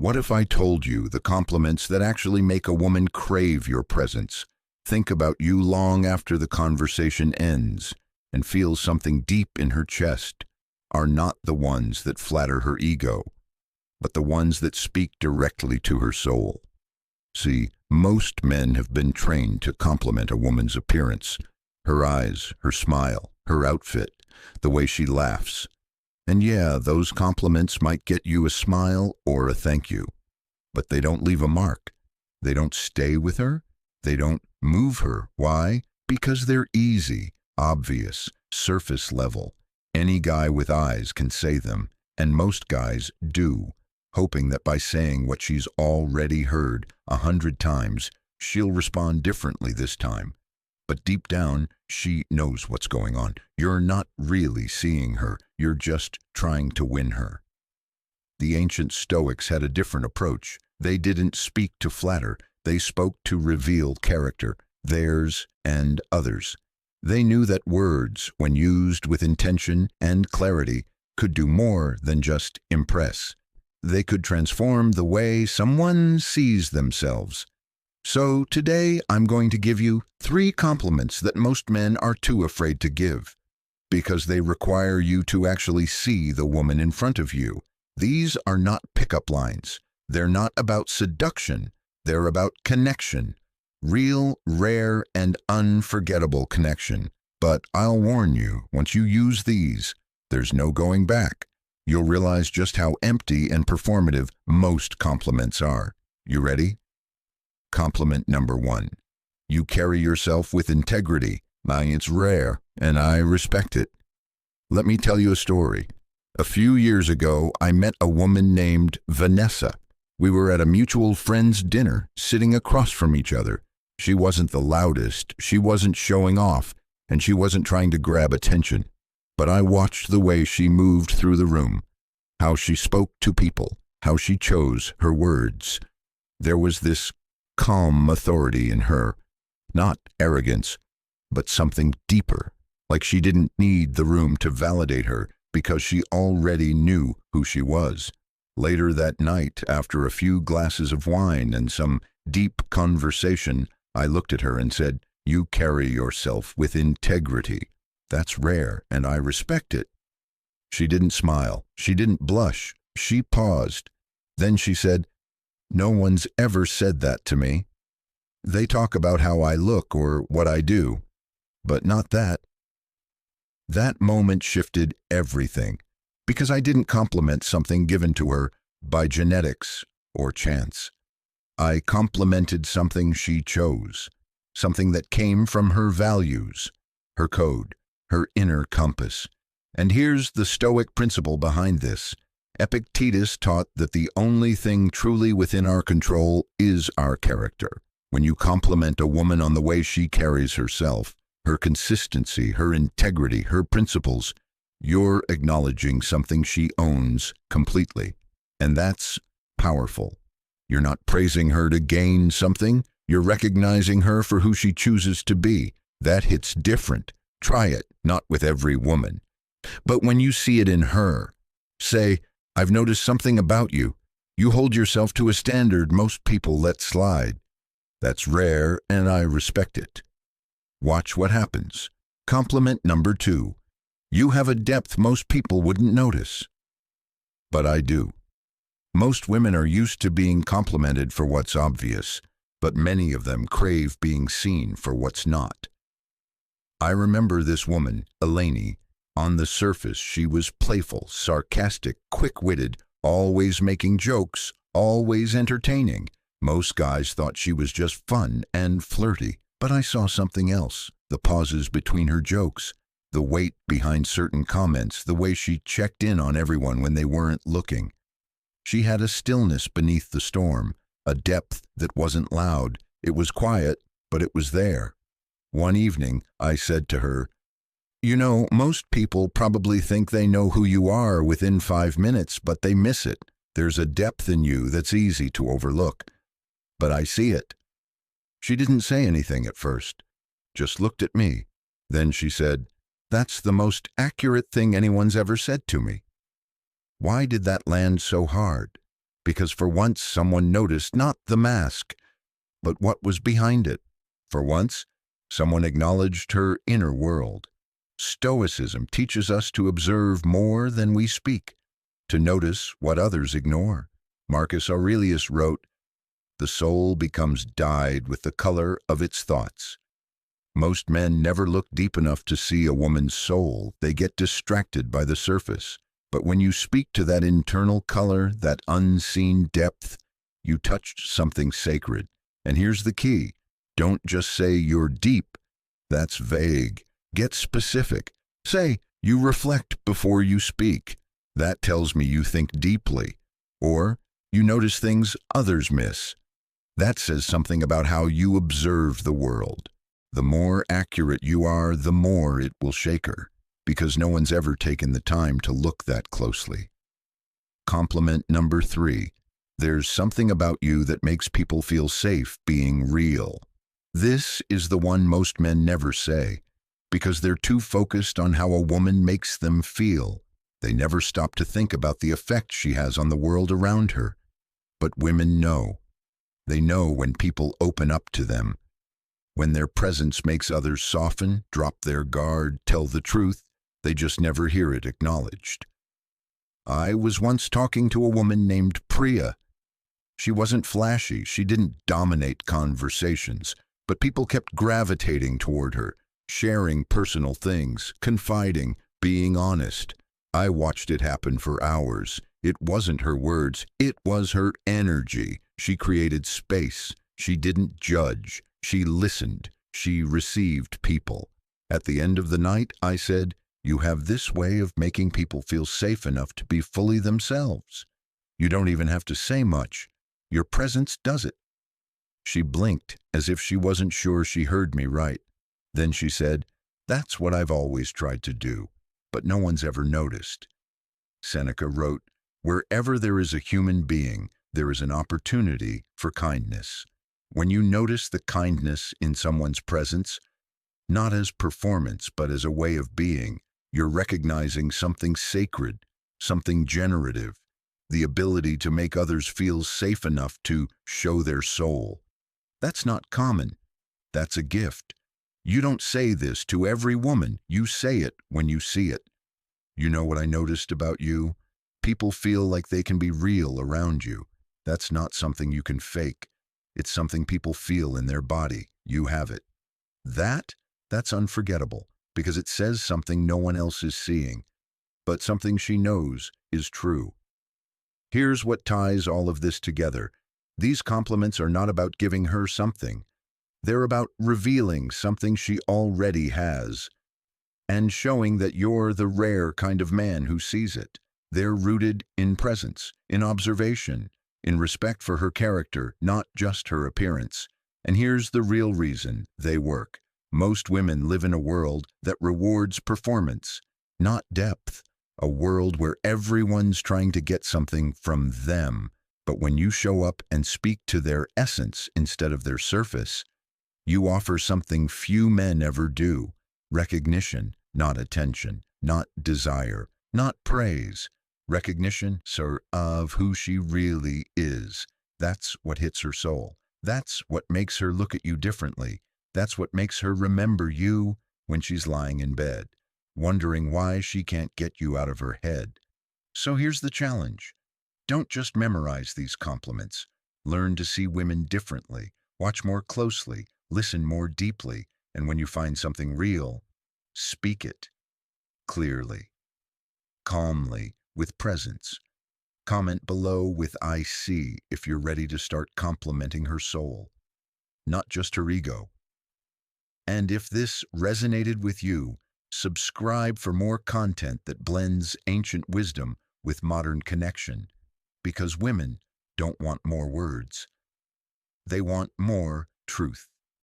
What if I told you the compliments that actually make a woman crave your presence, think about you long after the conversation ends, and feel something deep in her chest, are not the ones that flatter her ego, but the ones that speak directly to her soul? See, most men have been trained to compliment a woman's appearance, her eyes, her smile, her outfit, the way she laughs. And yeah, those compliments might get you a smile or a thank you, but they don't leave a mark. They don't stay with her. They don't move her. Why? Because they're easy, obvious, surface level. Any guy with eyes can say them, and most guys do, hoping that by saying what she's already heard 100 times, she'll respond differently this time. But deep down, she knows what's going on. You're not really seeing her. You're just trying to win her. The ancient Stoics had a different approach. They didn't speak to flatter. They spoke to reveal character, theirs and others. They knew that words, when used with intention and clarity, could do more than just impress. They could transform the way someone sees themselves. So today I'm going to give you 3 compliments that most men are too afraid to give, because they require you to actually see the woman in front of you. These are not pickup lines. They're not about seduction. They're about connection. Real, rare, and unforgettable connection. But I'll warn you, once you use these, there's no going back. You'll realize just how empty and performative most compliments are. You ready? Compliment number 1. You carry yourself with integrity. It's rare, and I respect it. Let me tell you a story. A few years ago, I met a woman named Vanessa. We were at a mutual friend's dinner, sitting across from each other. She wasn't the loudest, she wasn't showing off, and she wasn't trying to grab attention. But I watched the way she moved through the room, how she spoke to people, how she chose her words. There was this calm authority in her, not arrogance, but something deeper, like she didn't need the room to validate her because she already knew who she was. Later that night, after a few glasses of wine and some deep conversation, I looked at her and said, "You carry yourself with integrity. That's rare, and I respect it." She didn't smile. She didn't blush. She paused. Then she said, "No one's ever said that to me. They talk about how I look or what I do, but not that." That moment shifted everything, because I didn't compliment something given to her by genetics or chance. I complimented something she chose, something that came from her values, her code, her inner compass. And here's the Stoic principle behind this. Epictetus taught that the only thing truly within our control is our character. When you compliment a woman on the way she carries herself, her consistency, her integrity, her principles, you're acknowledging something she owns completely. And that's powerful. You're not praising her to gain something. You're recognizing her for who she chooses to be. That hits different. Try it, not with every woman. But when you see it in her, say, "I've noticed something about you. You hold yourself to a standard most people let slide. That's rare, and I respect it." Watch what happens. Compliment number 2. You have a depth most people wouldn't notice. But I do. Most women are used to being complimented for what's obvious, but many of them crave being seen for what's not. I remember this woman, Eleni. On the surface, she was playful, sarcastic, quick-witted, always making jokes, always entertaining. Most guys thought she was just fun and flirty, but I saw something else. The pauses between her jokes, the weight behind certain comments, the way she checked in on everyone when they weren't looking. She had a stillness beneath the storm, a depth that wasn't loud. It was quiet, but it was there. One evening, I said to her, "You know, most people probably think they know who you are within 5 minutes, but they miss it. There's a depth in you that's easy to overlook. But I see it." She didn't say anything at first, just looked at me. Then she said, "That's the most accurate thing anyone's ever said to me." Why did that land so hard? because for once someone noticed not the mask, but what was behind it. For once, someone acknowledged her inner world. Stoicism teaches us to observe more than we speak, to notice what others ignore. Marcus Aurelius wrote, "The soul becomes dyed with the color of its thoughts." Most men never look deep enough to see a woman's soul. They get distracted by the surface. But when you speak to that internal color, that unseen depth, you touched something sacred. And here's the key. Don't just say you're deep. That's vague. Get specific. Say, you reflect before you speak. That tells me you think deeply. Or, you notice things others miss. That says something about how you observe the world. The more accurate you are, the more it will shake her, because no one's ever taken the time to look that closely. Compliment number 3. There's something about you that makes people feel safe being real. This is the one most men never say, because they're too focused on how a woman makes them feel. They never stop to think about the effect she has on the world around her. But women know. They know when people open up to them, when their presence makes others soften, drop their guard, tell the truth. They just never hear it acknowledged. I was once talking to a woman named Priya. She wasn't flashy, she didn't dominate conversations, but people kept gravitating toward her, sharing personal things, confiding, being honest. I watched it happen for hours. It wasn't her words, it was her energy. She created space. She didn't judge. She listened. She received people. At the end of the night, I said, "You have this way of making people feel safe enough to be fully themselves. You don't even have to say much. Your presence does it." She blinked as if she wasn't sure she heard me right. Then she said, "That's what I've always tried to do, but no one's ever noticed." Seneca wrote, "Wherever there is a human being, there is an opportunity for kindness." When you notice the kindness in someone's presence, not as performance but as a way of being, you're recognizing something sacred, something generative, the ability to make others feel safe enough to show their soul. That's not common. That's a gift. You don't say this to every woman. You say it when you see it. You know what I noticed about you? People feel like they can be real around you. That's not something you can fake. It's something people feel in their body. You have it. That's unforgettable, because it says something no one else is seeing, but something she knows is true. Here's what ties all of this together. These compliments are not about giving her something. They're about revealing something she already has, and showing that you're the rare kind of man who sees it. They're rooted in presence, in observation, in respect for her character, not just her appearance. And here's the real reason they work. Most women live in a world that rewards performance, not depth. A world where everyone's trying to get something from them. But when you show up and speak to their essence instead of their surface, you offer something few men ever do. Recognition, not attention, not desire, not praise. Recognition, sir, of who she really is. That's what hits her soul. That's what makes her look at you differently. That's what makes her remember you when she's lying in bed, wondering why she can't get you out of her head. So here's the challenge. Don't just memorize these compliments. Learn to see women differently. Watch more closely. Listen more deeply. And when you find something real, speak it clearly, calmly, with presence. Comment below with "I see" if you're ready to start complimenting her soul, not just her ego. And if this resonated with you, subscribe for more content that blends ancient wisdom with modern connection, because women don't want more words. They want more truth.